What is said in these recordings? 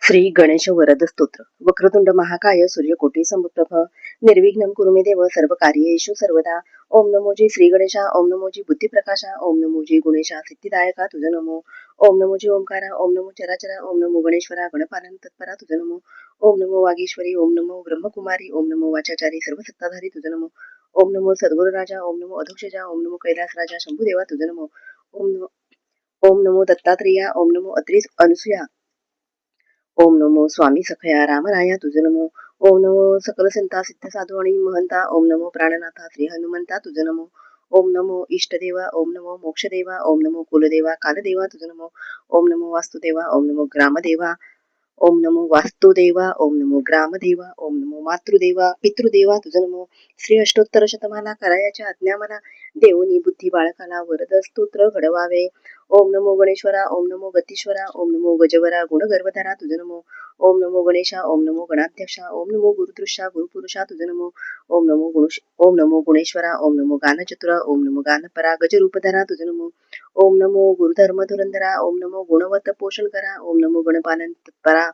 श्री गणेश वरद स्तोत्र. वक्रतुंड महाकाय सूर्यकोटी समप्रभ निर्विघ्नं कुरु मे देव सर्व कार्येषु सर्वदा. ओम नमो जी श्री गणेशा. ओम नमो जी बुद्धिप्रकाशा. ओम नमो जी गुणेशा सिद्धिदायका तुझ नमो. ओम नमो जी ओंकारा. ओम नमो चराचरा. ओम नमो गणेश्वरा गणपालन तत्परा तुझ नमो. ओम नमो वागीश्वरी. ओम नमो ब्रह्मकुमारी. ओम नमो वाचाचारी सर्व सत्ताधारी तुझ नमो. ओम नमो सद्गुरु राजा. ओम नमो अधोक्षजा. ओम नमो कैलास राजा शंभुदेवा तुझ नमो. ओम नमो दत्तात्रेया. ओम नमो अत्रीस अनुसूया. ओम नमो स्वामी सखया रामराया तुझ नमो. ओम नमो सकल संता सिद्ध साधू आणि महंता. ओम नमो प्राणनाथा श्री हनुमंता तुझ नमो. ओम नमो इष्टदेवा. ओम नमो मोक्षदेवा. ओम नमो कुलदेवा कालदेवा तुझ नमो. ओम नमो वास्तुदेवा. ओम नमो ग्रामदेवा. ओम नमो वास्तुदेवा. ओम नमो ग्रामदेवा. ओम नमो मातृदेवा पितृदेवा तुझ नमो. श्री अष्टोत्तर शतमाला करायाच्या आज्ञा मला. देवनी बुद्धी बाळकाला वरद स्तोत्र घडवावे. ओम नमो गणेश्वरा. ओम नमो गतीश्वरा. ओम नमो गजवरा गुणगर्भधरा तुझ नमो. ओम नमो गणेशा. ओम नमो गणाध्यक्षा. ओम नमो गुरुदृश्या गुरुपुरुषा तुझ नमो. ओम नमो गुणेश्वरा. ओम नमो गानचतुरा. ओम नमो गानपरा गजरूपधरा तुझ नमो. ओम नमो गुरुधर्म धुरंधरा. ओम नमो गुणवत पोषण करा. ओम नमो गणपालन तत्परा.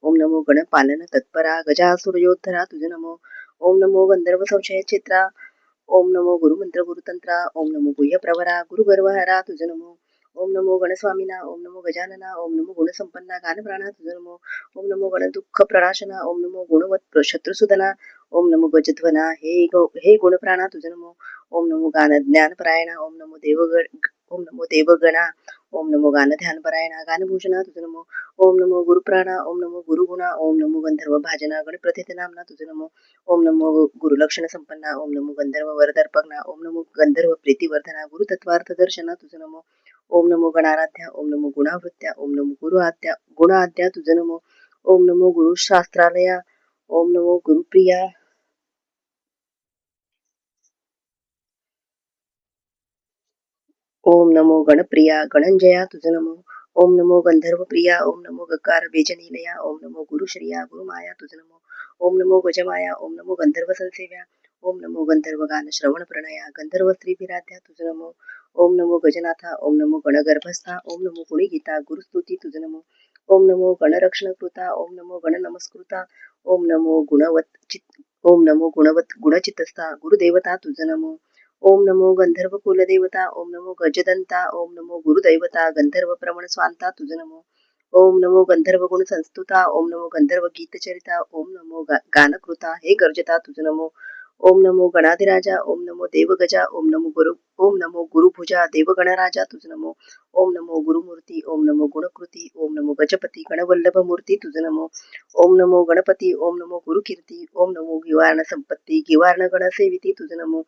ओम नमो गणपालन तत्परा गजासुर योद्धरा तुझ नमो. ओम नमो गंधर्व संशय चित्रा. ओम नमो गुरुमंत्र गुरुतंत्रा. ओम नमो गुह्य प्रवरा गुरुगर्वहरा तुझ नमो. ओम नमो गणस्वामिना. ओम नमो गजानना. ओम नमो गुणसंपन्ना गानप्राणा तुझ नमो. ओम नमो गणदुःख प्रणाशना. ओम नमो गुणवत शत्रुसुदना. ओम नमो गजध्वना. हे गुणप्राणा तुझ नमो. ओम नमो गान ज्ञानपरायणा. ओम नमो देवगणा. ओम नमो गान ध्यानपरायणा गानभूषणा तुझ नमो. ओम नमो गुरुप्राणा. ओम नमो गुरुगुणा. ओम नमो गंधर्व भाजना गणप्रथित नामना तुझ नमो. ओम नमो गुरुलक्षण संपन्ना. ओम नमो गंधर्व वरदर्पग्ना. ओम नमो गंधर्व प्रीतिवर्धना गुरुतत्वार्थ दर्शना तुझ नमो. ओम नमो गणाराध्या. ओम नमो गुणावृत्त्या. ओम नमो गुणाद्या तुझ नमो. ओम नमो गुरुशास्त्रालया. ओम नमो गुरुप्रिया. ओम नमो गणप्रिया गणंजया तुझ नमो. ओम नमो गंधर्व प्रिया. ओम नमो गकार बेजनिलया. ओम नमो गुरुश्रिया गुरुमाया तुझ नमो. ओम नमो गजमाया. ओम नमो गंधर्व संसेव्या. ओम नमो गंधर्व गान श्रवण प्रणया गंधर्व स्त्री विराध्या तुझ नमो. ओम नमो गजनाथा. ओम नमो गणगर्भस्था. ओम नमो गुणगीता गुरुस्तुती तुझ नमो. ओम नमो गणरक्षणकृता. ओम नमो गण नमस्कृता. ओम नमो ओम नमो गुणवत गुणचितस्था गुरुदेवता तुझ नमो. ओम नमो गंधर्व कुलदेवता. ओम नमो गजदंता. ओम नमो गुरुदैवता गंधर्व प्रमण स्वांता तुझ नमो. ओम नमो गंधर्व गुण संस्तुता. ओम नमो गंधर्व गीतचरिता. ओम नमो गानकृता हे गर्जता तुझ नमो. ओम नमो गणाधिराजा. ओम नमो देवगजा. ओम नमो गुरुभुजा देवगणराजा तुझ नमो. ओम नमो गुरुमूर्ती. ओम नमो गुणकृती. ओम नमो गजपती गणवल्लभ मूर्ती तुझ नमो. ओम नमो गणपती. ओम नमो गुरुकीर्ती. ओम नमो गिवार्ण संपत्ती गिवार्ण गणसेविती तुझ नमो.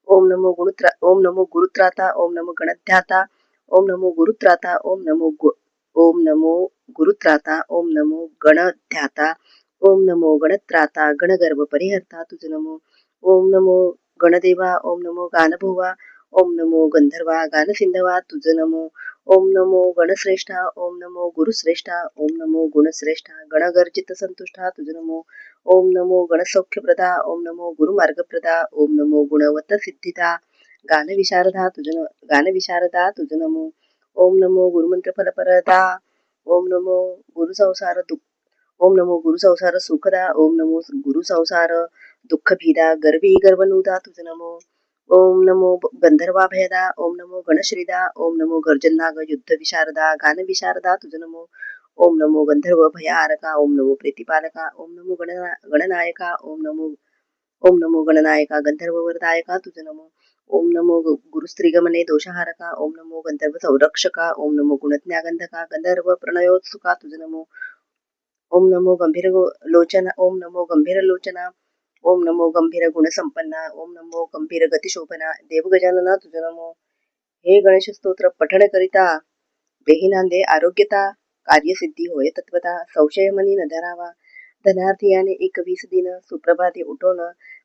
ओम नमो गुरुत्राता. ओम नमो गणध्याता. ओम नमो गुरुत्राता. ओम नमो गुरुत्राता. ओम नमो गणध्याता. ओम नमो गणत्राता गणगर्भ परिहर्ता तुझ नमो. ओम नमो गणदेवा. ओम नमो गानभुवा. ओम नमो गंधर्वा गानसिंधवा तुझ नमो. ओम नमो गणश्रेष्ठा. ओम नमो गुरुश्रेष्ठा. ओम नमो गुणश्रेष्ठा गणगर्जित संतुष्टा तुझ नमो. ओम नमो गणसौख्यप्रदा. ओम नमो गुरुमार्गप्रदा. ओम नमो गुणवत सिद्धिदा गानविशारदा तुझ नमो. ओम नमो गुरुमंत्र फलप्रदा. ओम नमो गुरुसंसार दुःख. ओम नमो गुरुसंसार सुखदा. ओम नमो गुरुसंसार दुःखभीदा गर्वी गर्वनुदा तुझ नमो. ओम नमो गंधर्वाभयदा. ओम नमो गणश्रीदा. ओम नमो गर्जन्नाग युद्ध विशारदा गानविशारदा तुझ नमो. ओम नमो गंधर्व भयारका. ओम नमो प्रीतिपालका. ओम नमो गणनायका. ओम नमो गणनायका गंधर्व वरदायका तुझ नमो. ओम नमो गुरुस्त्रीगमने दोषहारका. ओम नमो गंधर्व संरक्षका. ओम नमो गुणज्ञागंधका गंधर्व प्रणयोत्सुका तुझ नमो. ओम नमो गंभीर लोचना. ओम नमो गंभीर लोचना. ओम नमो गंभीर गुणसंपन्ना. ओम नमो गंभीर गतिशोभना देवगजानना तुझ नमो. हे गणेश स्तोत्र पठण करिता बेहिनांदे आरोग्यता कार्यसिद्धी होय तत्वता. संशय मनी न धरावा. धनार्थी याने 21 दिन सुप्रभाते उठवण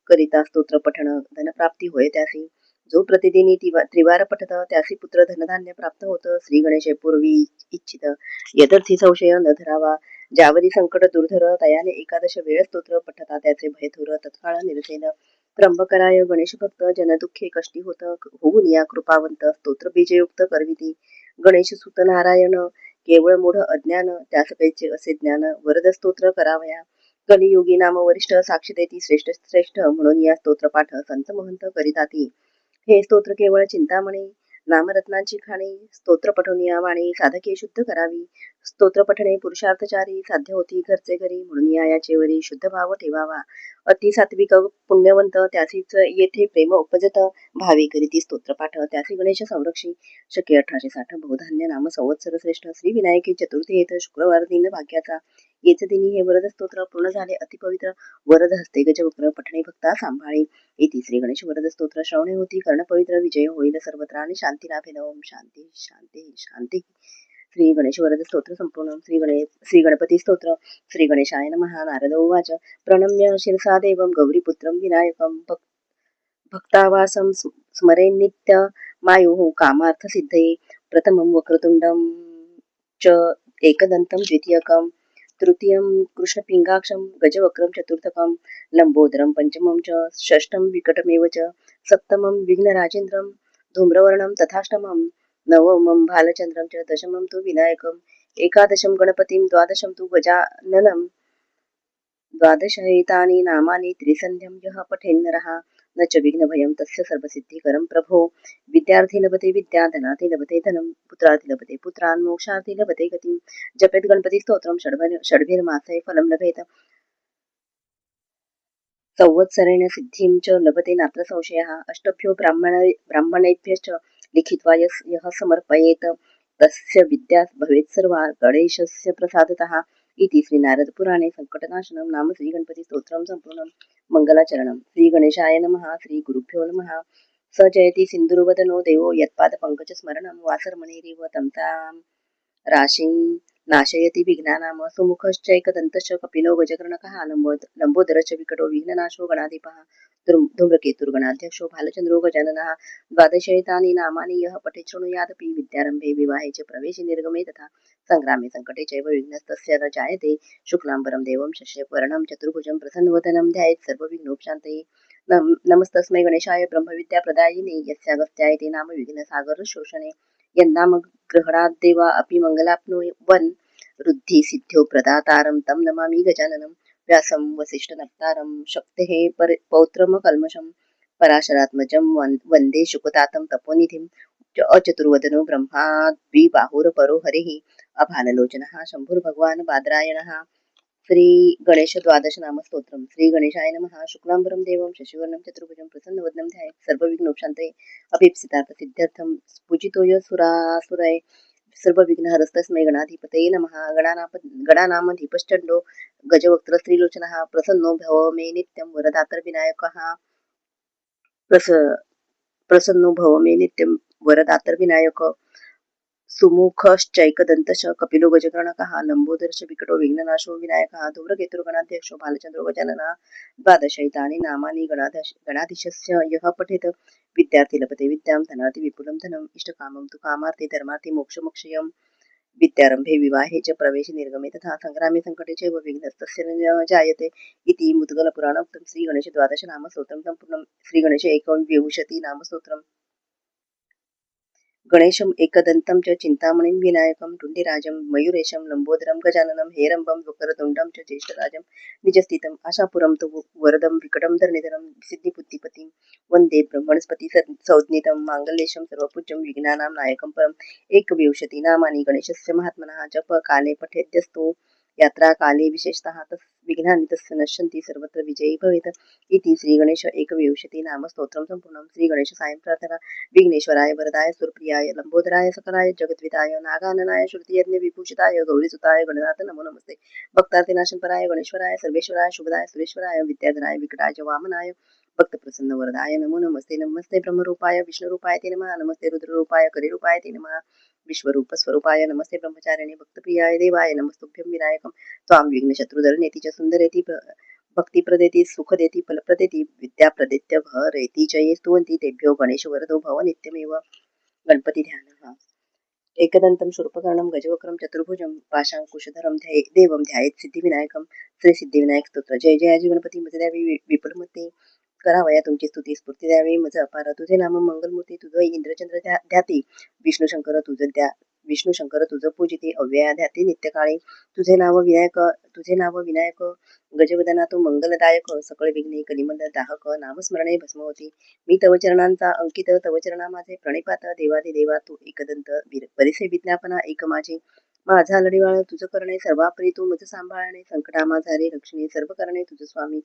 करिता स्तोत्र पठण धनप्राप्ती होय त्यासी. जो प्रतिदिनी त्रिवार पठत त्यासी पुत्र धनधान्य प्राप्त होत. श्री गणेशे पूर्वी इच्छित यदर्थी संशय न धरावा. ज्यावरी संकट दुर्धर तयाने एकादश वेळ स्तोत्र पठता त्याचे भय थोर तत्काळ निरसेन. त्र्यंबकराय गणेश भक्त जनदुःखे कष्टी होत. होऊन या कृपावंत स्तोत्र बीजयुक्त करविती. गणेश सुत नारायण केवळ मूढ अज्ञान त्यासपेचे असे ज्ञान वरद स्तोत्र करावया. कलियुगी नाम वरिष्ठ साक्षी देती श्रेष्ठ श्रेष्ठ म्हणून या स्तोत्रपाठ संत महंत करीताती. हे स्तोत्र केवळ चिंतामणी नामरत्नांची खाणी स्तोत्र पठून या वाणी साधके शुद्ध करावी. स्तोत्र पठणे पुरुषार्थचारी साध्य होती घरचे घरी म्हणून याचे वरी शुद्ध भाव ठेवावा. अति सात्विक पुण्यवंत त्यासीच येथे प्रेम उपजत भावी करीती स्तोत्रपाठ त्यासी गणेश संरक्षी. शके 1860 बहुधान्य नाम संवत्सर श्रेष्ठ श्री विनायकी चतुर्थी येत शुक्रवार दिन भाग्याचा. येच दिनी हे वरद स्तोत्र पूर्ण झाले अतिपवित्र. वरद हस्ते गजवक्र पठणे भक्ता सांभाळे. इति श्री गणेश वरद स्तोत्र श्रवणे होती कर्ण पवित्र विजय होईल सर्वत्र आणि शांती लाभेल. ओम शांती शांती शांती. श्री गणेश वरद स्तोत्र संपूर्ण. श्री गणपती स्तोत्र. श्री गणेशाय नमः. नारद उवाच प्रणम्य शिरसा देवं गौरीपुत्रं विनायकं भक्तावासं स्मरेन्नित्य मायुः कामार्थसिद्धये. प्रथमं वक्रतुण्डं च एकदन्तं द्वितीयकं तृतीयं कृष्णपिङ्गाक्षं गजवक्रं चतुर्थकं लम्बोदरं पंचमं च षष्ठं विकटमेव च सप्तमं विघ्नराजेन्द्रं धूम्रवर्णं तथाष्टमं नवमं भालचन्द्रं च दशमं तु विनायकम् एकादशं गणपतिं द्वादशं तु गजाननं द्वादशैतानि नामानि त्रिसन्ध्यं यः पठेन्नरः न च विघ्नभयं तस्य सर्वसिद्धिकरं प्रभो. विद्यार्थी लभते विद्या धनार्थी लभते धनं पुत्रार्थी लभते पुत्रान् मोक्षार्थी लभते गतिं. जपेत गणपती स्तोत्रं षड्भिर्मासे फलं लभेत संवत्सरेण सिद्धिं च लभते नात्र संशयः. अष्टभ्यो ब्राह्मणेभ्यश्च लिखित्वा यः समर्पयेत तस्य विद्या भवेत् सर्वा गणेशस्य प्रसादतः. इति श्री नारद पुराणे संकटनाशनं नाम श्री गणपती स्तोत्रं संपूर्णं. मंगलाचरणं. श्री गणेशाय नमः. श्री गुरुभ्यो नमः. स जयति सिंधुर्वदनो देवो यत्पाद पंकज स्मरणं वासरमणिरिव तमतां राशिं नाशयति विघ्नानाम. सुमुखश्चैकदन्तश्च कपिलो गजकर्णकः लम्बोदरश्च विकटो विघ्ननाशो गणाधिपः धूम्रकेतुर्गणाध्यक्षो भालचन्द्रो गजाननः. द्वादशैतानि नामानि यः पठेत् शृणुयादपि विद्यारम्भे विवाहे च प्रवेशे निर्गमे तथा संग्रामे संकटे चैव विघ्नस्तस्य न जायते. शुक्लाम्बरं देवं शशिवर्णं चतुर्भुजं प्रसन्नवदनं ध्यायेत् सर्वविघ्नोपशान्तये. नमस्तस्मै गणेशाय ब्रह्मविद्याप्रदायिने यस्यागस्त्याय ते नाम विघ्नसागरशोषणे. यन्नाम ग्रहणाद्देवा अपि मङ्गलाप्नुवन् रुद्धि सिद्ध्यो प्रदातारं तं नमामि गजाननं. व्यासं वसिष्ठनप्तारं शक्तेः पौत्रमकल्मषं पराशरात्मजं वन्दे शुकतातं तपोनिधिं. अचतुर्वदनो ब्रह्मा द्विबाहुरपरो हरिः अभाललोचनः शम्भुर्भगवान् बादरायणः. श्री गणेश द्वादश नाम स्तोत्रम. श्री गणेशाय नमः. शुक्लांबरं देवं शशिवर्णं चतुर्भुजं प्रसन्नवदनं ध्यायेत् सर्वविघ्नोपशान्तये. अभीप्सितार्थ सिद्ध्यर्थं पूजितोय सुरासुरय सर्वविघ्नहरस्तस्मै गणाधिपतये नमः. गणानामधिपश्चण्डो गजवक्त्र स्त्रीलोचनः प्रसन्नो भव मे नित्यं वरदातर्विनायकः. प्रसन्नो भव मे नित्यं वरदातर्विनायक. सुमुखश्चैकदन्तश्च कपिलो गजकर्णकः लम्बोदरश्च विकटो विघ्ननाशो विनायकः धूम्रकेतुर्गणाध्यक्षो भालचन्द्रो गजाननः. द्वादशैतानि नामानि गणाधीशस्य यः पठेत् विद्यार्थी लभते विद्यां धनार्थी विपुलं धनम् इष्टकामं तु कामार्थी धर्मार्थी मोक्षमोक्षयम्. विद्यारम्भे विवाहे च प्रवेशे निर्गमे तथा संग्रामे संकटे चैव विघ्नस्तस्य न जायते. इति मुद्गलपुराणोक्तं. श्री गणेश द्वादश नाम स्तोत्रं सम्पूर्णं. श्री गणेश एकविंशति नाम स्तोत्रम्. गणेशं एकदन्तं च चिन्तामणिं विनायकं टुण्डिराजं मयूरेशं लम्बोदरं गजाननं हेरम्बं वक्रतुण्डं च ज्येष्ठराजं निजस्थितम् आशापुरं तु वरदं विकटं धरणिधरं सिद्धिबुद्धिपतिं वन्दे ब्रह्मणस्पति संज्ञितं माङ्गल्येशं सर्वपूज्यं विघ्नानां नायकं परम्. एकविंशति नामानि गणेशस्य महात्मनः. जप काले पठेद्यस्तु यात्रा काले विशेषतः विघ्नानि तस्य नश्यन्ति सर्वत्र विजयी भवेत्. इति श्री गणेश एकविंशति नाम स्तोत्रं सम्पूर्णं. श्री गणेश सायं प्रार्थना. विघ्नेश्वराय वरदाय सुरप्रियाय लंबोदराय सकलाय जगद्विताय नागाननाय श्रुतियज्ञ विभूषिताय गौरीसुताय गणनाथ नमो नमस्ते. भक्तार्तिनाशनपराय गणेश्वराय सर्वेश्वराय शुभदाय सुरेश्वराय विद्याधराय विकटाय वामनाय भक्तप्रसन्न वरदाय नमो नमस्ते. नमस्ते ब्रह्मरूपाय विष्णुरूपाय ते नमः. नमस्ते रुद्ररूपाय करिरूपाय ते नमः. विश्वरूप स्वरूपाय नमस्ते. ब्रह्मचारिणे भक्तप्रियाय देवाय नमस्तुभ्यं विनायकं त्वां विघ्नशत्रुधरनेति च सुन्दरेति भक्ति प्रदेति सुख देति फल प्रदेति विद्या प्रदेत्य घरेति च ये स्तुवन्ति तेभ्यो गणेश वरदो भव नित्यमेव. गणपती ध्यान. एकदन्तं शूर्पकर्णं गजवक्रं चतुर्भुजं पाशाङ्कुशधरं देवं ध्यायेत् सिद्धिविनायकं. श्री सिद्धिविनायक स्तोत्र. जय जयाजी गणपती मज द्यावी विपुलमते करावया तुमची स्तुती स्फूर्ती द्यावी मज अपार. तुझे नाम मंगलमूर्ती तुझं इंद्रचंद्र ध्याती विष्णू शंकर तुझं विष्णू शंकर तुझ पूजिते अव्ययाध्याते नित्यकाळी. तुझे नाव विनायक गजवदना तू मंगलदायक. सकळ विघ्ने कलिमंद दाहक नामस्मरणे भस्म होती. मी तव चरणांचा अंकित तव चरणा माझे प्रणिपात. देवा तू एकदंत परिसे विज्ञापना एक माझी. माझा लढीवाळ तुझ करणे सर्वापरी तू मज सांभाळणे. संकटा माझा रे रक्षणे सर्व करणे तुझ स्वामी.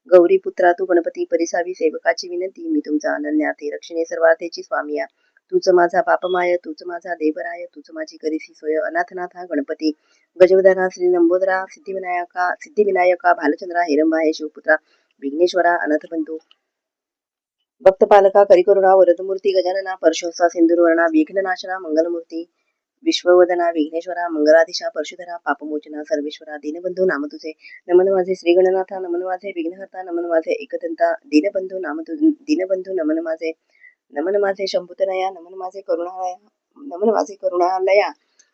गौरी पुत्रा तू गणपती परिसावी सेवकाची विनंती. मी तुमचा अनन्याते रक्षणे सर्वार्थेची स्वामिया. तूच माझा बापमाय तूच माझा देवराय. तूच माझी करीसी सोय अनाथनाथा गणपती. गजवदना श्री नंबोदरा सिद्धिविनायका भालचंद्रा हिरंबा हे शिवपुत्रा विघ्नेश्वरा अनाथबंधू भक्तपालका करिकरुणा वरदमूर्ती गजानना परशोत्सा सिंधुर्वर्णा विघ्ननाशना मंगलमूर्ती विश्ववदना विघ्नेश्वरा मंगलाधीशा परशुधरा पापमोचना सर्वेश्वरा दीनबंधू नाम तुझे. नमन माझे श्रीगणनाथा नमन माझे विघ्नहर्ता नमन माझे एकदंता दीनबंधू दीनबंधू नमन माझे शंभुतनया नमन माझे करुणालया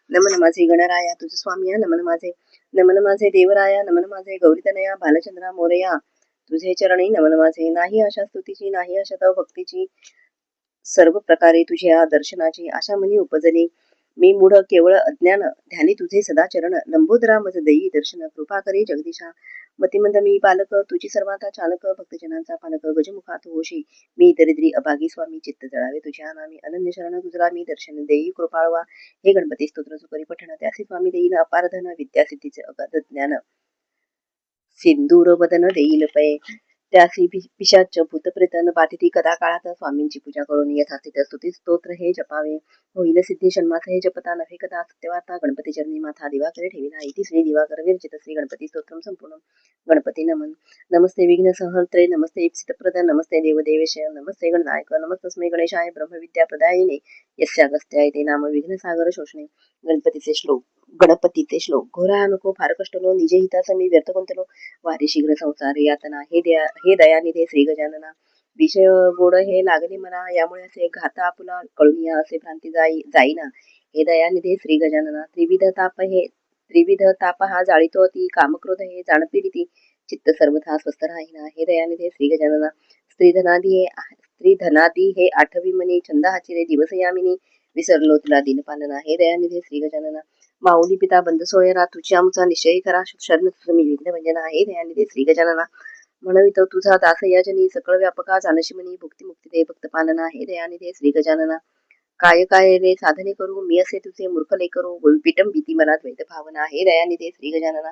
नमन माझे गणराया तुझ स्वामिया नमन माझे देवराया नमन माझे गौरीतनया भालचंद्रा मोरया तुझे चरणी नमन माझे. नाही आशा स्तुतीची नाही आशा तव भक्तीची सर्व प्रकारे तुझ्या दर्शनाची आशा मनी उपजली. मी मूढ केवळ अज्ञान ध्यानी तुझे सदा चरण. लंबोदरा मज देई दर्शन कृपा करे जगदीशा. मतिमंद मी पालक तुझी सर्वाता चालक. भक्तजनांचा पालक गजमुखात होशी. मी दरिद्री अभागी स्वामी चित्त जळावे तुझ्या नामी. अनन्य शरण तुझला मी दर्शन देई कृपाळवा. हे गणपती स्तोत्र सुकरी पठण त्यासी स्वामी देईल अपार धन. विद्यासिद्धीचे अगाध ज्ञान सिंदूर वदन देईल पै. त्यासी पिशाच भूतप्रेतन पातिथी कदा काळात. स्वामींची पूजा करून यथास्थित स्तुती स्तोत्र हे जपावे. होईल सिद्धी षण्मास हे जपता नव्हे कदा सत्यवार्ता. गणपती चरणी माथा दिवाकरे ठेविला. इति श्री दिवाकर विरचित श्री गणपती स्तोत्रम संपूर्ण. गणपती नमन. नमस्ते विघ्न संहर्त्रे नमस्ते इप्सितप्रद नमस्ते देवदेवेश नमस्ते गणनायक नमस्तस्मै गणेशाय ब्रह्मविद्या प्रदायिने यस्यागस्त्याय ते नाम विघ्नसागर शोषणे. गणपतीचे श्लोक. घोरा नको फार कष्टलो निजे हितासमी व्यर्थ कोणतलो. वारी शीघ्र संसार यातना हे दयानिधे श्री गजानना. विषय गोड हे लागले मला यामुळे असे घाता आपुला कळूनिया असे भ्रांती जाईना. हे दयानिधे श्री गजानना. त्रिविध ताप हा जाळीतो अति. कामक्रोध हे जाण पीडिती. चित्त सर्वथा स्वस्थ राहीना. हे दयानिधे श्री गजानना. स्त्रीधनादी हे आठवी मनी. छंद हाचिरे दिवस यामिनी. विसरलो तुला दीनपालना. हे दयानिधे श्री गजानना. माऊली पिता बंद सोयरा तुझी आमचा निश्चय करा. शरण मी विघ्न भंजना. हे दयानिधे श्री गजानना. म्हणवितो तुझा दास याजनी. सकळ व्यापका जानशी मनी. भुक्ती मुक्ती दे भक्त पालना. हे दयानिधे श्री गजानना. काय रे साधने करू मी असे तुझे मूर्ख लेकरू. विटम भीती मला द्वैत भावना. हे दयानिधे श्री गजानना.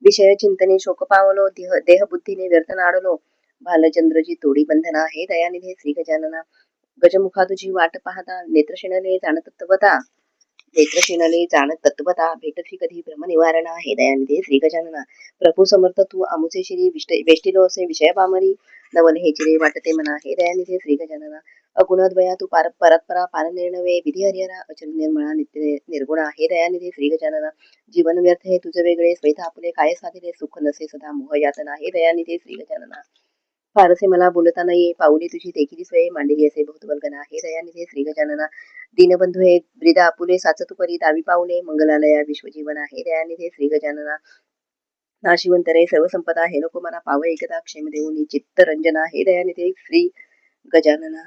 विषय चिंतने शोक पावलो. देह बुद्धीने व्यर्थ नाडलो. भालचंद्रजी तोडी बंधना. हे दयानिधे श्री गजानना. गजमुखा तुझी वाट पाहता. नेत्रशिणले जाण तत्वता. भेटती कधी भ्रम निवारणा. हे दयानिधे श्री गजानना. प्रभू समर्थ तू आमुचे श्री वेष्टिलो असे विषय पामरी. नवल हे चिरे वाटते मना. हे दयानिधे श्री गजानना. अगुणद्वया तू परत्परा पार निर्णवे. विधी हरिहरा अचल निर्मळा नित्य निर्गुणा. हे दयानिधे श्री गजानना. जीवन व्यर्थ हे तुझ वेगळे. स्वैत आपुले काय साधिले. सुख नसे सदा मोह यातना. हे दयानिधे श्री गजानना. फारसे मला बोलता नाही. पाऊली तुझी देखील सोय मांडली असे बहुत वल्गना. हे दयानिधे श्री गजानना. दीनबंधू हे ब्रिद आपुले साचतु करी दावी पाऊले. मंगलालया विश्वजीवना. हे दयानिधे श्री गजानना. नाशिवंत रे सर्व संपदा. हे नको मना पाव एकदा. क्षेम देऊनी चित्तरंजना. हे दयानिधे श्री गजानना.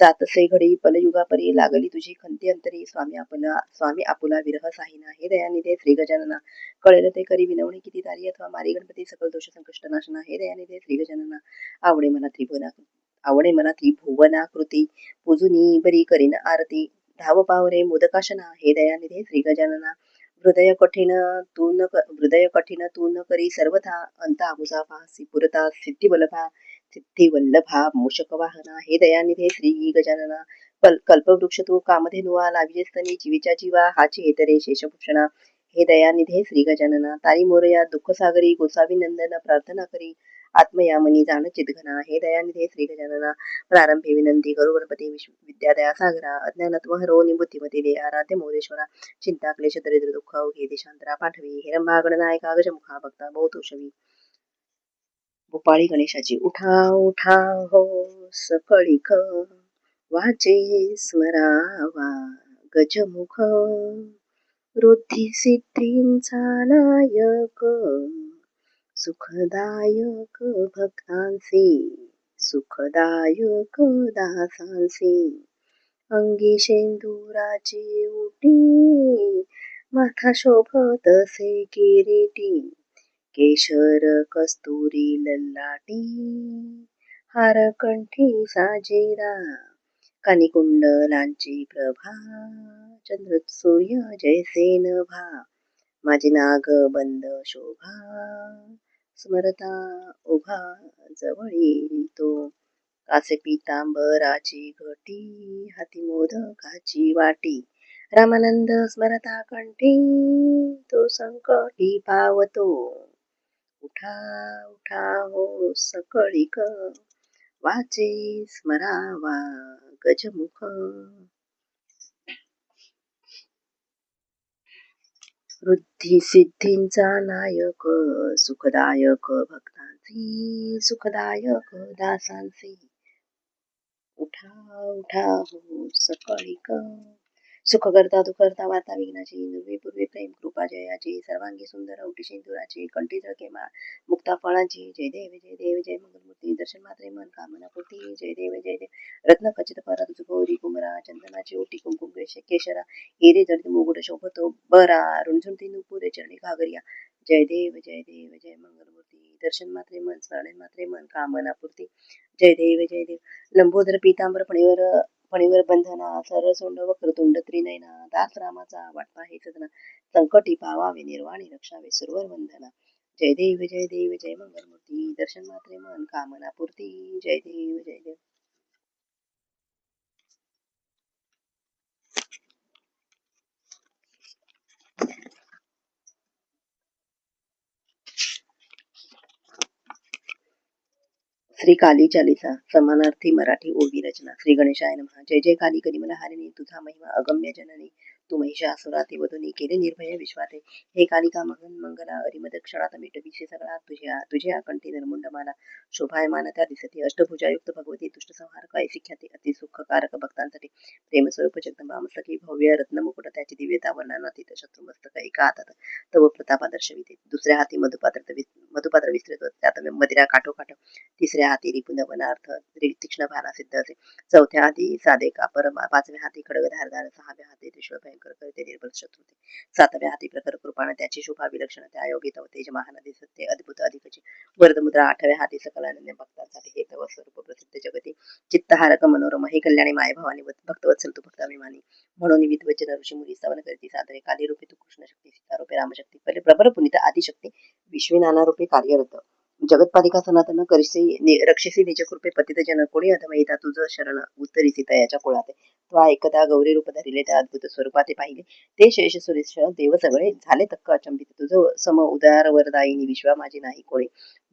जातसे घडी पलयुगापरी. लागली तुझी खंती अंतरी. स्वामी आपुला विरह साहिना. हे दयानिधे श्री गजानना. कळेल ते करी विनवणी किती दारी. अथवा मारी गणपती सकल दोष संकष्ट नाशना. हे दयानिधे श्री गजानना. आवडे मला त्रिभुवनाकृती. पूजुनी बरी करीन आरती. धाव पावरे मोदकाशना. हे दयानिधे श्री गजानना. हृदय कठीण तू न करी सर्वथा. अंत आमुसा पाहसी पुरता. सिद्धिवल्लभा मूषक वाहना. हे दयानिधे श्री गजानना. कल्पवृक्ष तू कामधेनुवा. लाविजेस्तनी जीवीच्या जीवा. हाची हेतरे शेषभूषणा. हे दयानिधे श्री गजानना. तारी मोरया दुःख सागरी. गोसावी नंदन प्रार्थना करी. आत्मयामनी जाण चिदघना. हे दयानिधे श्री गजानना. प्रारंभे विनंती करू गणपती विद्यादया सागरा. अज्ञानत्व हरो निबुद्धिमती दे आराध्य मोरेश्वरा. चिंता क्लेश दरिद्र दुःख अवघे देशांतरा पाठवी. हिरंबा गणनायका गजमुखा भक्ता बहुतोषवी. भूपाळी गणेशाची. उठा हो सकळीक. वाचे स्मरावा गजमुख. वृद्धी सिद्धींचा नायक. सुखदायक भक्तांसी. सुखदायक दासांसी. अंगी शेंदुराची उटी, माथा शोभतसे किरीटी, केशर कस्तुरी ललाटी, हार कंठी साजेरा, कानी कुंडलांची प्रभा, चंद्र सूर्य जैसे नभा, माझी नाग बंद शोभा, स्मरता उभा जवळी तो, कासे पितांबराची घटी, हाती मोदकाची वाटी, रामानंद स्मरता कंठी, तो संकटी पावतो, उठा उठा हो सकळीक, वाचे स्मरावा गजमुख, वृद्धी सिद्धींचा नायक, सुखदायक भक्तांची, सुखदायक दासांचे, उठा उठा हो सकळीक, सुख करता तू करता वार्ता विघ्नाची, दुर्वी पूर्वी प्रेम कृपा जयाची, सर्वांगी सुंदर औटी सिंदुराची, कंठी जळके माळ मुक्ता फळांची, जय देव जय देव जय मंगलमूर्ती, दर्शन मात्रे मन कामना पूर्ती, जय देव रत्न खचित परा तुझ गौरी कुमरा, चंदनाची ओटी कुंकुम केशरा, हिरे जडित मुकुट शोभतो बरा, रुंझुंटी नुपुरे चरणी घागरिया, जय देव जय मंगलमूर्ती, दर्शन मात्रे मन स्मरण मात्रे मन कामना पूर्ती, जय देव लंबोदर पीतांबर फणीवर बंधना, सरसोंड वक्रतुंड त्रिनयना, दास रामाचा वाटपा हे सदना, संकटी पावावे निर्वाणी रक्षावे सुरवर वंदना, जय देव जय मंगलमूर्ती, दर्शन मात्रे मन कामना पूर्ती, जय देव. श्री काली चालिसा समानार्थी मराठी ओवी रचना. श्री गणेशाय नमः. जय जय काली करी मला हारिणी, तुझा महिमा अगम्य जननी, तू महिषासुराती वधुनी केले निर्भय विश्वाते, हे कालिका मंगला अरिमद क्षणात मिटविसे सगळा, तुझे आकंठी निर्मुंड माला शोभायमान त्या दिसते, अष्टभुजायुक्त भगवती तुष्ट संहार काय ख्याती, अति सुखकारक भक्तांसाठी प्रेमस्वरूप जगदंबा मस्तकी भव्य रत्नमुकुट, त्याची दिव्यता वर्णनातीत, शत्रुमस्तक एका हातात तव प्रतापा दर्शविते, दुसऱ्या हाती मधुपात्र विस्तृत, त्यात मदिरा काठोकाठ, तिसऱ्या हाती रिपुंद वनार्थ तीक्ष्ण भाला सिद्ध असे, चौथ्या हाती साधे कापर, पाचव्या हाती खडग धारदार, सहाव्या हाती त्रिशूळ भयंकर करते निर्बल शत्रुते, सातव्या हाती प्रखर कृपाण, त्याची शोभा विलक्षण, त्या योगी तव तेज महानदी सत्य अद्भुत अधिकची वरदमुद्रा, आठव्या हाती सकलानंद भक्तांसाठी हे तव स्वरूप प्रसिद्ध जगती, चित्तहारक मनोरम, हे कल्याणी माय भवानी भक्तवत्सल तू भक्ताभिमानी, म्हणून विद्वचन ऋषी मुनी स्तवन करती सादरे, काली रूपे तू कृष्ण शक्ती, सीता रूपे रामशक्ती, पहिले प्रबर पुनित आदिशक्ती, विश्वी नाना रूपे कार्यरत, जगत्पालिका सनातन करिसी रक्षसी निज कृपे पतित जन, कोणी अधमयिता तुझ शरण उत्तरिसी तयाच्या कुळाते, तो एकदा गौरी रूप धरिले, त्या अद्भुत स्वरूपाते पाहिले, ते शेष सुरेश देव सगळे झाले तक्क अचंबित, तुझ सम उदार वरदायिनी विश्वा माझी नाही कोणी,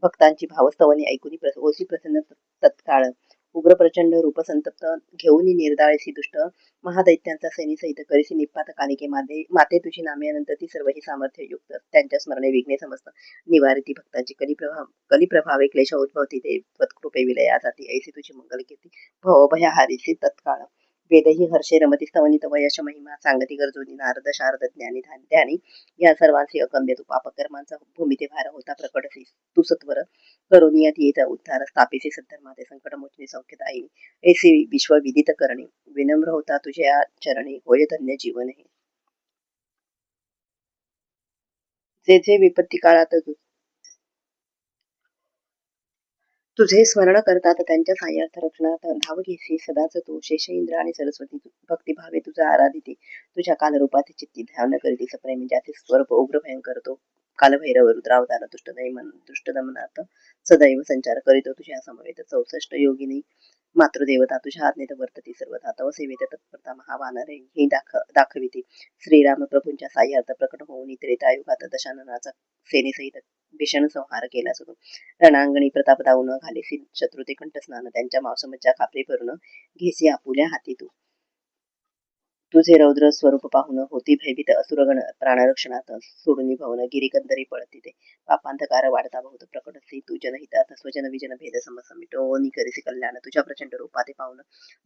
भक्तांची भावस्तवनी ऐकुनी ओसी प्रसन्न तत्काळ, उग्र प्रचंड रूप संतप्त घेऊन निर्दाळसी दुष्ट महादैत्यांचा सैनिक करिसी निपात कालिके माते तुझी नामे अनंत, ती सर्वही सामर्थ्य युक्त, त्यांच्या स्मरणे विघ्ने समस्त निवारिती, भक्तांची कलिप्रभावे क्लेश उद्भवती, ते त्वत्कृपे विलया जाती, ऐसी तुझी मंगल कीर्ती भवभया हारिसी तत्काळ, वेदही हर्षे रमती स्तवनी तव यश महिमा, सांगती गरजोनी नारद शारद ज्ञानी ध्यानी, या सर्वांशी अगम्य तू पापकर्मांचा भूमिते भार होता प्रकटसी, तू सत्वर करुनियात येत उद्धार, स्थापिसी सद्धर्माते संकट मोचनी सौख्यदायिनी, ऐसी विश्वविदित करणी, विनम्र होता तुझ्या चरणी, होय धन्य जीवन हे, जे जे विपत्ती काळात तुझे स्मरण करतात, त्यांच्या साह्यार्थ रक्षणात धाव घेसी सदाच तू, शेष इंद्र आणि सरस्वती भक्तिभावे तुझा आराधिते, तुझ्या कालरूपात चित्ती ध्यान करीती सप्रेमी, ज्याचे स्वरूप उग्र भयंकर, तो कालभैरव रुद्रावतार दुष्ट दमनात सदैव संचार करीतो, तुझ्या समवेत 64 योगिनी मातृदेवता तुझ्या आज्ञेत वर्तती सर्वथा, तव सेवेत तत्परता महावानरे ही दाखविते, श्रीराम प्रभूंच्या साह्यार्थ प्रकट होऊन त्रेतायुगात दशाननाचा सेनेसहित भीषण संहार केला असतो, रणांगणी प्रताप दाऊन घालेसी शत्रुते कंठस्नान, त्यांच्या मांसमज्जा खापरी भरून घेसी आपुल्या हाती तू, तुझे रौद्र स्वरूप पाहून होती भयभीत असुरगण, प्राणरक्षणात सोडून भवन गिरीकंदरी पळती, ते पापांधकार वाढता बहुत प्रकटसी, तू जनहितात स्वजन विजन भेद मिटवून करीसी कल्याण, तुझ्या प्रचंड रूपाते पाहून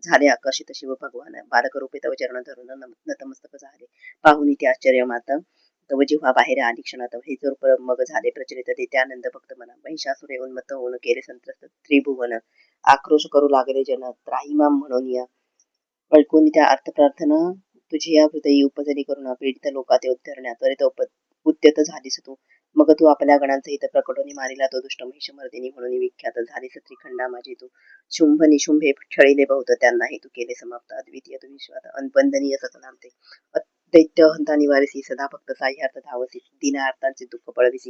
झाले आकर्षित शिव भगवान, बालक रूपे तव चरण धरून नतमस्तक झाले, पाहून ते आश्चर्य मात तव जिव्हा बाहेर आली क्षणात, हे रूप मग झाले प्रचलित, ते त्यानंद भक्त मना, महिषासुरे उन्मत्त होऊन केले संत्रस्त त्रिभुवन, आक्रोश करू लागले जन त्राहिमाम म्हणून या, ऐकून त्या अर्थप्रार्थना तुझी या हृदयी उपजली करुणा पीडित लोकाते उद्धरण्या त्वरित उद्यत झालीस तू. मग तू आपल्या गणांचे हित प्रकटोनी मारिला तो दुष्ट महिषमर्दिनी म्हणून विख्यात झालीस त्रिखंडा माझी तू. शुंभ निशुंभे छळीले बहुत त्यांनाही तू केले समाप्त अद्वितीय तू विश्वात अनबंधनीय सकलांते. दैत्य हंता निवारिसी सदा भक्त साह्यार्थ धावसी दीनार्थांचे दुःख पळविसी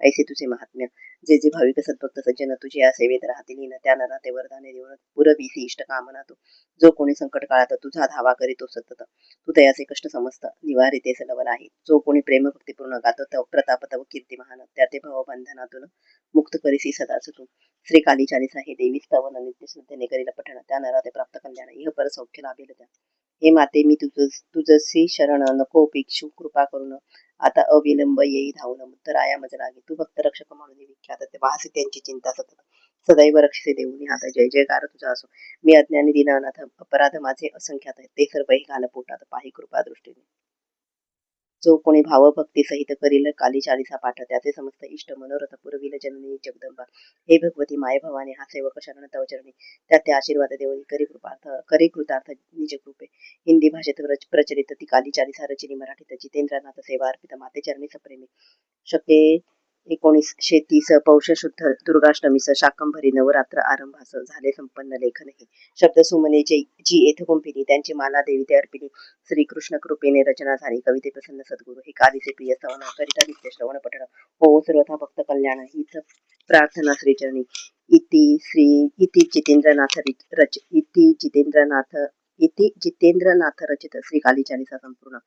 ऐसे तुझे महात्म्य. जे जे भाविक सद्भक्त सज्जन तुझे सेवेत राहतील न त्या नराते वरदाने देऊन पुरविसी इष्ट कामना तू. जो कोणी संकट काळात तुझा धावा करीतो सतत तू तयाचे कष्ट समजता निवारिते सलवल आहे. जो कोणी प्रेमभक्तीपूर्ण गातो प्रताप तव कीर्ती महान त्या ते भवबंधनातून मुक्त करीसी सदाच तू. श्री काली चालीसा हे देवी स्तवन नित्य श्रद्धेने करील पठण त्या नराते प्राप्त कल्याण इह पर सौख्य लाभेल त्या. हे माते मी तुझसी शरण नको भिक्षू कृपा करून आता अविलंब येई धावून मुद्दराया मज लागे. तू भक्त रक्षक म्हणून विख्यात ते वाहसी त्यांची चिंता सतत सदैव रक्षिसे देऊनी आता जय जयकार तुझा असो. मी अज्ञानी दीनानाथ अपराध माझे असंख्यात आहेत ते सर्व घाल पोटात पाही कृपा दृष्टीने. जो कोणी भावभक्ती सहित करील काली चालीसा पाठ त्याचे समस्त इष्ट मनोरथ पुरविल जननी जगदंबा. हे भगवती माय भवानी हा सेवक शरण तव चरणी त्या आशीर्वाद देवनी करी कृतार्थ निज कृपे. हिंदी भाषेत प्रचलित ती काली चालीसा रचिनी मराठीत जितेंद्रनाथ सेवा अर्पित माते चरणी सप्रेमी. शके 1930 पौष शुद्ध दुर्गाष्टमीस शाकंभरी नवरात्र आरंभास झाले संपन्न लेखन हे. शब्द सुमने जी येथे कुंपिली त्यांची माला देवी ते अर्पिली. श्रीकृष्ण कृपेने रचना झाली कविते प्रसन्न सद्गुरु हे कालीचे प्रिय स्तवन करिता नित्य श्रवण पठण हो सर्वथा भक्त कल्याण हीच प्रार्थना श्रीचरणी. इति जितेंद्रनाथ जितेंद्रनाथ रचित श्री काली चालीसा संपूर्ण.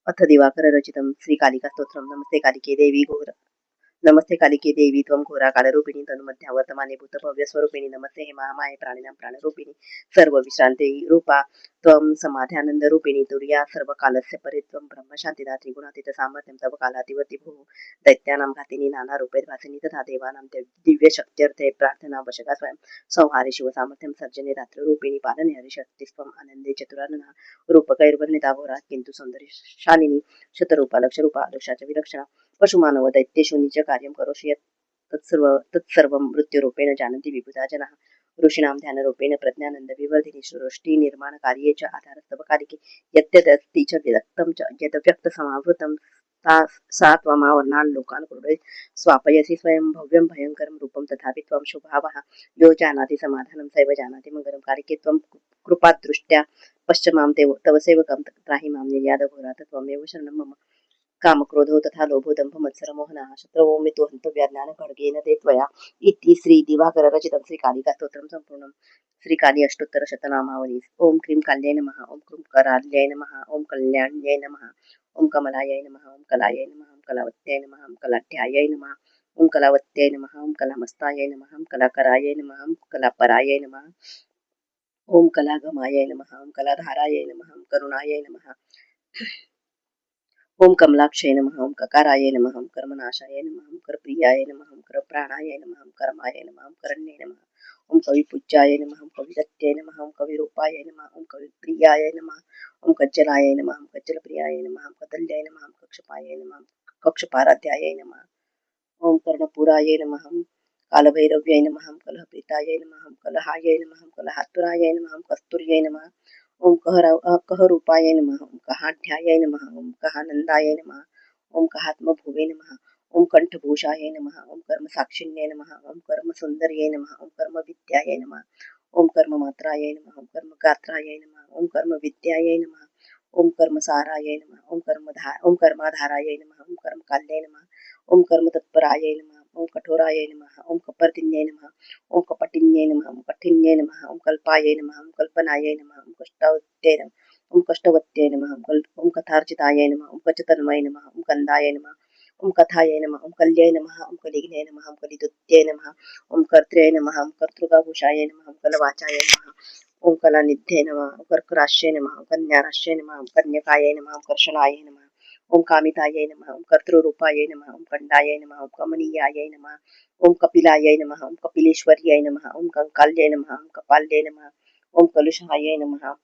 अथ दिवाकर रचितम श्री कालिका स्तोत्रम. नमस्ते कालिके देवी घोर नमस्ते कालिके देवी त्वं घोरा कालरूपिणी तनुमध्या वर्तमाने भूत भव्य स्वरूपिणी. नमस्ते हे महामाये प्राणिनां प्राणरूपिणी सर्व विश्रांती रूपा त्वं समाध्यानंद रूपिणी. तुर्या सर्व कालस्य परे त्वं ब्रह्मशांतिदात्री गुणातीत सामर्थ्यं तव कालातिवर्ती भूः. दैत्यानां घातिनी नाना रूपे भासिनी तथा देवानां दिव्य शक्त्यर्थे प्रार्थना वशगा स्वयं संहारे शिव सामर्थ्यं सर्जने रात्ररूपिणी पालने हरिशक्तिस्त्वं आनंदे चतुरानना रूपकैर्वर्णिता घोरा किंतु सौंदर्यशालिनी शतरूपा लक्षरूपा लक्षाच्या विलक्षणा. पशुमानव दैत्येषु निज कार्यं करोषि तत्सर्वं मृत्युरूपेण जानन्ति विबुधा जनाः. ऋषीणां ध्यानरूपेण प्रज्ञानंद विवर्धिनी सृष्टि निर्माण कार्ये च आधारस्तव कालिके. यद्यदस्ति च व्यक्तं च यद्व्यक्त समावृतं सा त्वमावर्णान् लोकान् क्रोडे स्वापयसि स्वयं भव्यं भयङ्करं रूपं तथापि त्वं शुभावः. यो जानाति समाधानं सैव जानाति मङ्गलं. कालिके त्वं कृपादृष्ट्या पश्चिमां तव सेवकं त्राहि मां निर्यादघोरात् त्वमेव शरणं मम. कामक्रोधो तथा लोभो दंभ मत्सर मोहनः शत्रवो मे तु हन्तव्या ज्ञान खड्गेन ते त्वया. इति श्री दिवाकर रचितं श्री कालिका स्तोत्रं संपूर्णं. श्री काली अष्टोत्तर शतनामावली. ओम क्रीं काल्यै नमः. ओम क्रूं कराल्यै नमः. ओम कल्याण्यै नमः. ओम कमलायै नमः. ओम कलायै नमः. ओम कलावत्यै नमः. ओम कलाढ्यायै नमः. ओम कलावत्यै नमः. ओम कलामस्तायै नमः. ओम कलाकरायै नमः. ओम कलापरायै नमः. ओम कलागमायै नमः. ओम कलाधारायै नमः. ओम करुणायै नमः. ओम कमलाक्षय नमः. ओम ककाराय नमः. ओम कर्मनाशाय नमः. ओम करप्रियाय नमः. ओम करप्राणाय नमः. ओम कर्माय नमः. ओम करण्ये नमः. ओम कविपूज्याय नमः. ओम कविदत्ते नमः. ओम कविरूपाय नमः. ओम कविप्रियाय नमः. ओम कज्जलाय नमः. ओम कज्जलप्रियाय नमः. ओम कदल्याय नमः. ओम कक्षपाय नमः. ओम कक्षपाराध्याय नमः. ओम कर्णपुराय नमः. ओम कालभैरव्यै नमः. ओम कलहप्रीताय नमः. ओम कलहाय नमः. ओम कलहातुराय नमः. ओम कस्तूर्यै नमः. ओम कहरूपाय नमः. ओम कहाढ्याय नमः. ओम कहानंदाय नमः. ओम कहात्मभुवे नमः. ओम कंठभूषाय नमः. ओम कर्मसाक्षिण्ये नमः. ओम कर्मसुंदर्ये नमः. ओम कर्मविद्याय नमः. ओम कर्ममात्राय नमः. ओम कर्मगात्राय नमः. ओम कर्मविद्याय नमः. ओम कर्मसाराय नमः. ओम कर्माधाराय नमः. ओम कर्मकाल्यै नमः. ओम कर्मतत्पराय नमः. ओम कठोराय नमः. ओम कपर्दिन्यै नमः. ओम कपटिन्यै नमः. ओम कठिन्यै नमः. ओम कल्पाय नमः. ओम कल्पनाय नमः. ओम कष्टवत्यै नमः. ओम कष्टवत्यै नमः. ओम कथार्चिताय नमः. ओम कचतन्मय नमः. ओम कंदाय नमः. ओम कथाय नमः. ओम कल्यै नमः. ओम कलिघ्ने नमः. ओम कलिदुत्यै नमः. ओम कर्त्र्यै नमः. ओम कर्तृकाभूषाय नमः. ओम कलवाचाय नमः. ओम कलानिध्ये नमः. ओम कर्कराश्य नमः. ओम कन्याराश्य नमः. ओम कन्यकाय नमः. ओम कर्षणाय नमः. ओम कामिताय नमः. ओम कर्तृरूपाय नमः. ओम कंडाय नमः. ओम कमनीयाय नमः. ओम कपिलाय नमः. ओम कपिलेश्वर्याय नमः. ओम कंकाल्यै नमः. ओम कपाल्यै नमः. ओम कलुषाय नमः.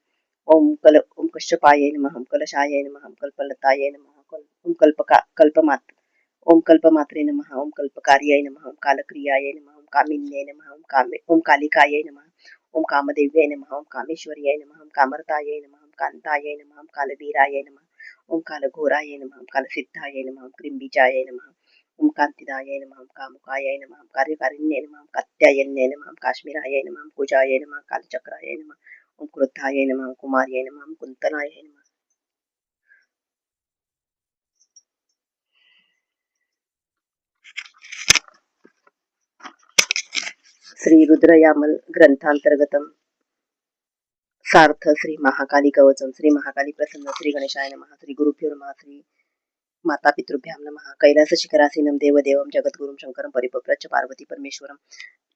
ओम कश्यपाय नमः. ओम कलशाय नमः. ओम कल्पलताय नमः. ओम ओम कल्पमात्रे नमः. ओम कल्पकार्याय नमः. ओम कालक्रियाय नमः. ओम कामिन्यै नमः. ओम कालिकाय नमः. ओम कामदेव्यै नमः, ओम कामेश्वर्यै नमः, ओम कामर्तायै नमः, ओम कांतायै नमः, ओम कालवीरायै नमः, ओम कालघोरायै नमः, ओम कालसिद्धायै नमः, ओम क्रिंबीजायै नमः, ओम कांतिदायै नमः, ओम कामुकायै नमः, ओम कार्यकारिण्यै नमः, ओम कात्यायन्यै नमः, ओम काश्मीरायै नमः, ओम कुजायै नमः, कालचक्रायै नमः, ओम क्रुद्धायै नमः, ओम कुमार्यै नमः, ओम कुंतलायै नमः. श्री रुद्रयामल ग्रंथांतर्गतम सार्थ श्री महाकाली कवचम श्री महाकाली प्रसन्न श्री गणेशाय नमः श्री गुरुभ्यो नमः श्री माता पितृभ्यां नमः कैलास शिखरासीनं देवदेवं जगद्गुरुं शंकरं परिपप्रच्छ पार्वती परमेश्वरं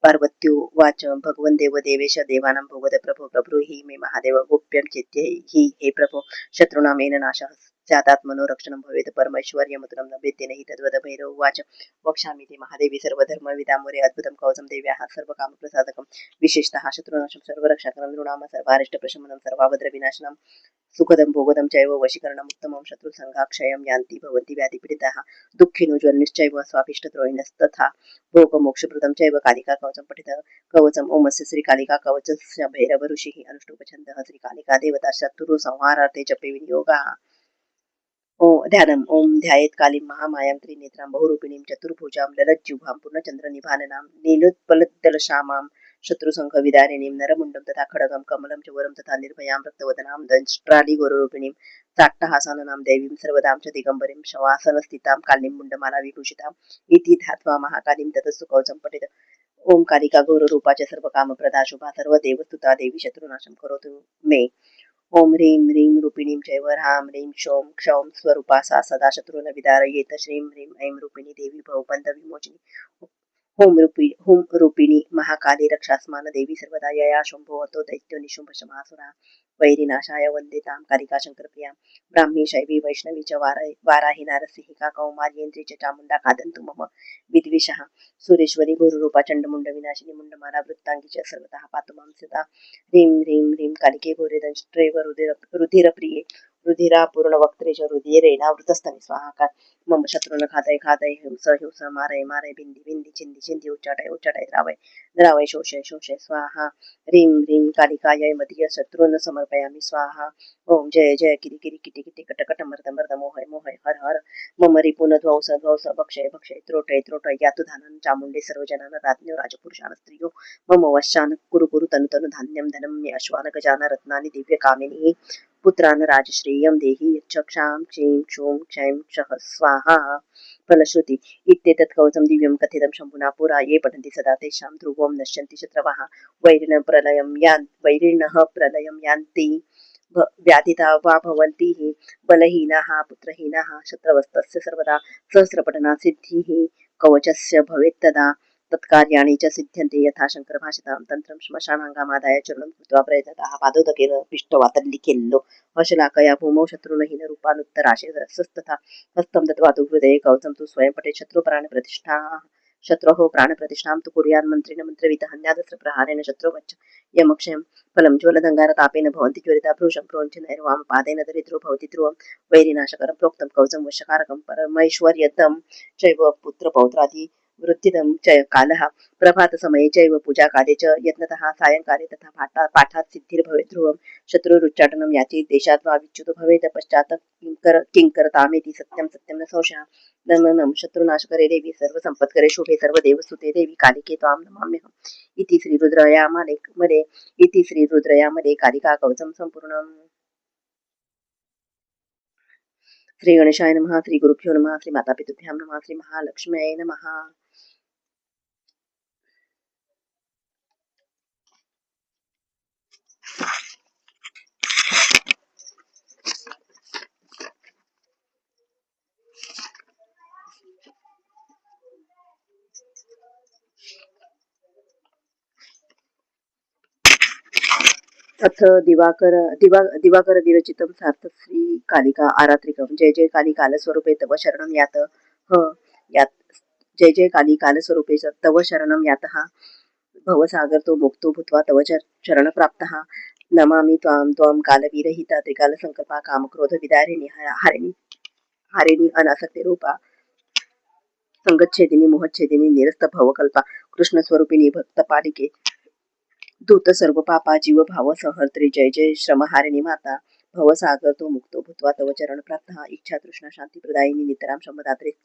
पार्वत्यो वाच भगवन् देव देवेश देवानां भगवते प्रभो प्रभु हि मे महादेव गोप्यं चित्ते हि हे प्रभो शत्रूणामेन नाशः स्यादात्मनो रक्षणं भवेत् परमैश्वर्यमतुलं न भेद्येन हि तद्वद भैरव उवाच वक्ष्यामि ते महादेवी सर्वधर्मविदाम्बरे अद्भुतं कवचं देव्याः सर्वकामप्रसादकं विशेषतः शत्रूनाशं सर्वरक्षाकरं नृणां सर्वारिष्टप्रशमनं सर्वाभद्रविनाशनं सुखदं भोगदं चैव वशीकरणम् उत्तमं शत्रुसंघाक्षयं यान्ति भवन्ति व्याधिपीडिताः दुःखिनो ज्वलनिश्चैव स्वाभिष्टद्रोहिणस्तथा भोगमोक्षप्रदं चैव कालिका कवचं पठित कवचम् ओमस्य श्रीकालिका कवचस्य भैरव ऋषिः अनुष्टुपछन्दः श्रीकालिका देवता शत्रु संहारार्थे जपे विनियोगः ओ ध्यानम् ओम ध्यायेत् कालीं महामायां त्रिनेत्रां बहुरूपिणीं चतुर्भुजां ललज्जिह्वां पूर्णचन्द्रनिभाननां नीलोत्पलदलश्यामां शत्रुसंघविदारिणीं नरमुण्डं तथा खड्गं कमलं च वरं तथा निर्भयां रक्तवदनां दंष्ट्रालिगोरूपिणीं चाट्टहासाननां देवीं सर्वदां च दिगम्बरीं शवासनस्थितां कालीं मुण्डमाला विभूषिताम् इति ध्यात्वा महाकालीं ततस्तु कवचं पठित ओम कालिका घोररूपा च सर्वकामप्रदा शुभा सर्वदेवस्तुता देवी शत्रुनाशं करोतु मे ओम ह्रीं ह्रीं रूपिणीं चैव ह्रां ह्रीं क्षौं क्षौं स्वरूपा सा सदा शत्रून् विदारयेत् श्रीं ह्रीं ऐं रूपिणी देवी भवबन्धविमोचिनी हुं रूपिणी महाकाली रक्षास्मान् देवी सर्वदा यया शम्भो हतो दैत्यो निशुम्भशमासुरा वैरिनाशाय वन्दे तां कालिका शङ्करप्रियां ब्राह्मी शैवी वैष्णवी च वाराही नारसिंहिका कौमार्येन्द्री च चामुण्डा खादन्तु मम विद्विषः सुरेश्वरी गुरुरूपा चण्डमुण्डविनाशिनी मुण्डमाला वृत्ताङ्गी च सर्वतः पातु मां सदा ह्रीं ह्रीं ह्रीं कालिके घोरे दंष्ट्रेव रुधिरप्रिये रुधिरापूर्णवक्त्रे च रुधिरेणावृतस्तनि स्वाहा मम शत्रून् खादय खादय हिंस हिंस मारय मारय बिन्दि बिन्दि छिन्दि छिन्दि उच्चाटय उच्चाटय द्रावय द्रावय शोषय शोषय स्वाहा ह्रीं ह्रीं कालिकायै मदीय शत्रून् समर्पयामि स्वाहा ओम जय जय किरि किरि किटि किटि कट कट मर्द मर्द मोहय मोहय हर हर मम रिपुन ध्वंस ध्वंस भक्षय भक्षय त्रोटय त्रोटय यातु धानन चामुण्डे सर्वजनान राज्ञो राजपुरुषान् स्त्रियो मम वश्यान् कुरु कुरु तनु तनु धान्यं धनं मे अश्वान गजान रत्नानि दिव्यकामिनी पुत्रान् राजश्रेयं देहि यच्छक्षां क्षीं क्षूं क्षैं क्षः स्वाहा फलश्रुति इत्येतत् कवचं दिव्यं कथितं शम्भुना पुरा ये पठन्ति सदा तेषां ध्रुवं नश्यन्ति शत्रवः वैरिणः प्रलयं यान्ति व्याधिता वा भवन्ति हि बलहीनाः पुत्रहीनाः शत्रवस्तस्य सर्वदा सहस्रपठना सिद्धिः कवचस्य भवेत्तदा तत्कार्याणि च सिद्ध्यन्ते यथा शङ्करभाषितां तन्त्रं श्मशानाङ्गामादाय चूर्णं कृत्वा प्रयततः पादोदकेन पिष्ट्वा तल्लिखेल्लो वशलाकया भूमौ शत्रुनहीनरूपानुत्तराशेस्तथा हस्तं दत्वा तु हृदये कवचं तु स्वयं पठेत् शत्रुप्राणप्रतिष्ठा शत्रोः प्राणप्रतिष्ठां तु कुर्यान् मन्त्रेण मन्त्रविदः प्रहारेण शत्रुवच्च यमक्षयं फलं ज्वलदङ्गारतापेन भवन्ति ज्वलिता भ्रूशं प्रोञ्चनैर्वाम पादेन दरिद्रो भवति ध्रुवं वैरिनाशकरं प्रोक्तं कवचं वशकारकं परमैश्वर्यदं चैव पुत्रपौत्रादि वृद्धिदं च कालः प्रभातसमये चैव पूजाकाले च यत्नतः सायंकाले तथा पाठात् सिद्धिर्भवेत् ध्रुवं शत्रुरुच्चाटनं याचेत् देशात् वा विच्युतो भवेत् पश्चात् किङ्करतामेति सत्यं सत्यं न संशयः नमनं शत्रुनाशकरे देवी सर्वसम्पत्करे शुभे सर्वदेवसुते देवी कालिके त्वां नमाम्यहम् इति श्रीरुद्रयामले कालिका कवचं सम्पूर्णम् श्री गणेशाय नमः श्री गुरुभ्यो नमः श्री मातापितृभ्यां नमः श्री महालक्ष्म्यै नमः अथ दिवाकर विरचितं सार्थश्री कालिका आरात्रिकं जय जय काली कालस्वरूपे तव शरणं यात ह यात जय जय काली कालस्वरूपे तव शरणं यातः भवसागरतो मुक्तो भूत्वा तव चरणप्राप्तः नमामि त्वां त्वं कालविरहिता त्रिकालसङ्कल्पा कामक्रोधविदारिणि हारिणि अनासक्तिरूपा संगच्छेदिनी मोहच्छेदिनी निरस्त भवकल्पा कृष्णस्वरूपिणी भक्तपालिके दूत सर्व पापा जीव भाव सहर्त्री जय जय श्रमहारिणी माता भवसागर तो मुक्तो भूत्वा तव चरण प्राप्त इच्छा तृष्णा शांती प्रदायिनी नितराम शमदात्रे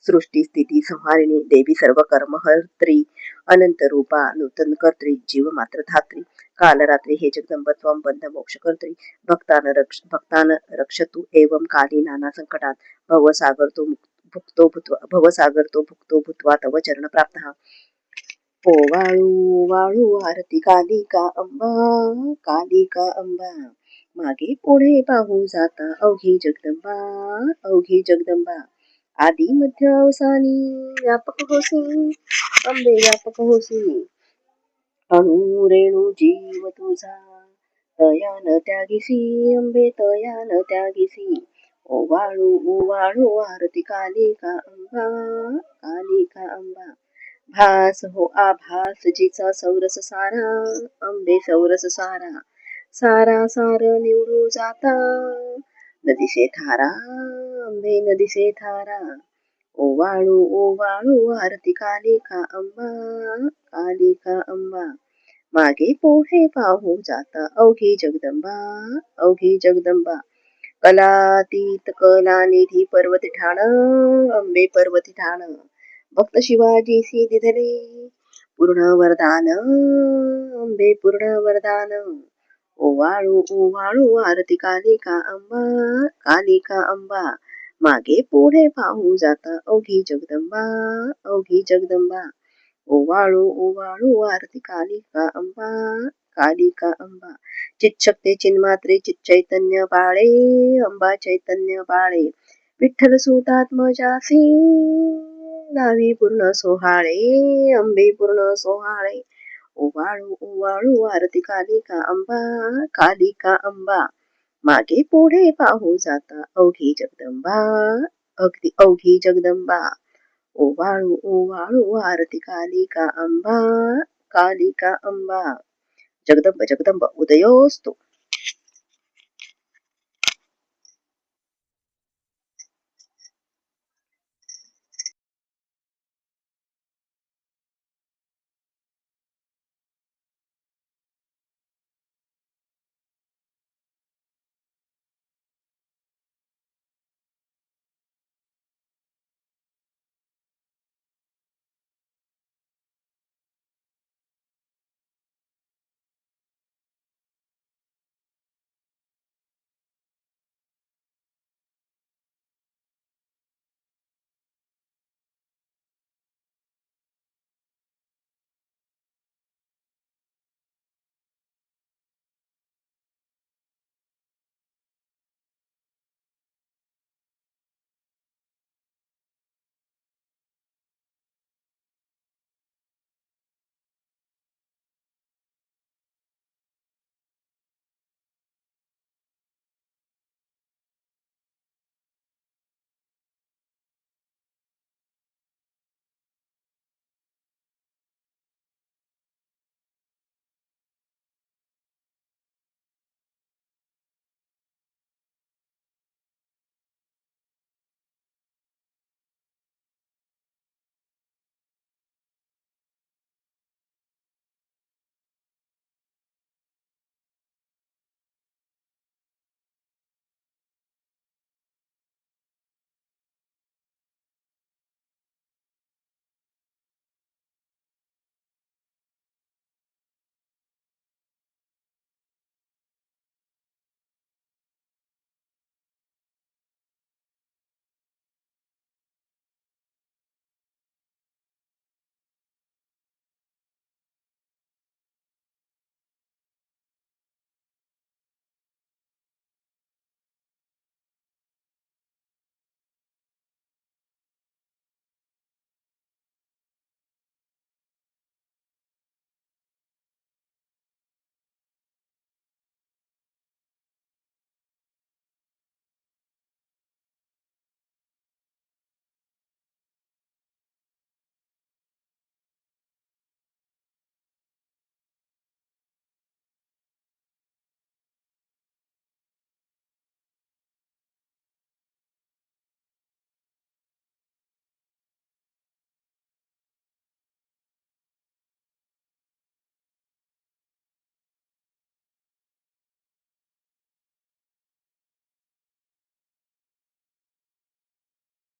सृष्टी स्थिती संहारिणी देवी सर्व कर्म हर्त्री अनंत रूपा नूतन कर्त्री जीव मात्र धात्री कालरात्री हे जगदंब त्वं बंध मोक्ष कर्त्री भक्तान रक्षतु एवं काली नाना संकटात भवसागर तो भुक्तो भूत्वा तव चरण प्राप्त ओ वाळू वाळू आरती कालिका अंबा कालिका अंबा मागे पुढे पाहू जाता अवघी जगदंबा आदी मध्य अवसानी व्यापक होसी अंबे व्यापक होसी अणु रेणू जीव तुझा तयान त्यागिसी अंबे तयान त्यागिसी ओ वाळू आरती कालिका अंबा भास हो आभास जिचा सौरस सारा अंबे सौरस सारा सारा सार निवडू जाता नदीसे थारा अंबे नदीसे थारा ओ वाळू आरती कालिका अंबा मागे पुढे पाहू जाता अवघी जगदंबा कलातीत कलानिधी पर्वती ठाण अंबे पर्वती ठाण भक्त शिवाजी दिधले पूर्ण वरदान अंबे पूर्ण वरदान ओवाळू आरती कालिका अंबा मागे पुढे पाहू जाता अवघी जगदंबा ओवाळू आरती कालिका अंबा चितशक्ती चिन्मात्रे चित चैतन्य बाळे अंबा चैतन्य बाळे विठ्ठल सुतात्मजासी नावी पूर्ण सोहाळे अंबे पूर्ण सोहाळे ओवाळू आरती कालिका अंबा मागे पुढे पाहू जाता अवघी जगदंबा ओवाळू आरती कालिका अंबा जगदंब उदयोस्तु